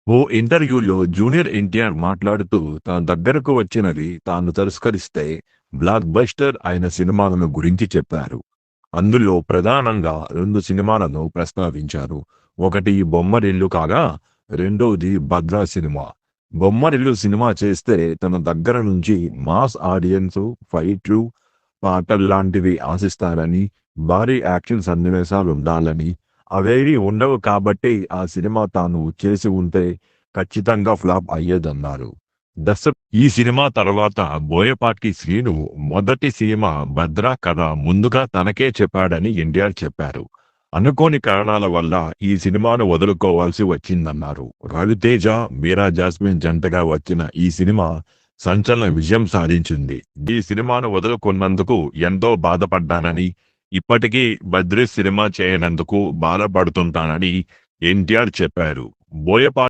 ఓ ఇంటర్వ్యూలో జూనియర్ ఎన్టీఆర్ మాట్లాడుతూ తన దగ్గరకు వచ్చినది తాను తిరస్కరిస్తే బ్లాక్ బస్టర్ అయిన సినిమాలను గురించి చెప్పారు. అందులో ప్రధానంగా 2 సినిమాలను ప్రస్తావించారు. ఒకటి బొమ్మరిల్లు కాగా, రెండోది భద్ర సినిమా. బొమ్మరిల్లు సినిమా చేస్తే తన దగ్గర నుంచి మాస్ ఆడియన్స్, ఫైట్లు, పాటల్లాంటివి ఆశిస్తారని, భారీ యాక్షన్ సన్నివేశాలుండాలని, అవేవీ ఉండవు కాబట్టి ఆ సినిమా తాను చేసి ఉంటే ఖచ్చితంగా ఫ్లాప్ అయ్యేదన్నారు. ఈ సినిమా తర్వాత బోయపాటి శ్రీను మొదటి సినిమా 'భద్ర' కథ ముందుగా తనకే చెప్పాడని ఎన్టీఆర్ చెప్పారు. అనుకోని కారణాల వల్ల ఈ సినిమాను వదులుకోవాల్సి వచ్చిందన్నారు. రవితేజ, మీరా జాస్మిన్ జంటగా వచ్చిన ఈ సినిమా సంచలన విజయం సాధించింది. ఈ సినిమాను వదులుకున్నందుకు ఎంతో బాధపడ్డానని, ఇప్పటికీ 'బద్రీ' సినిమా చేయనందుకు బాధపడుతుంటానని ఎన్టీఆర్ చెప్పారు. బోయపాటి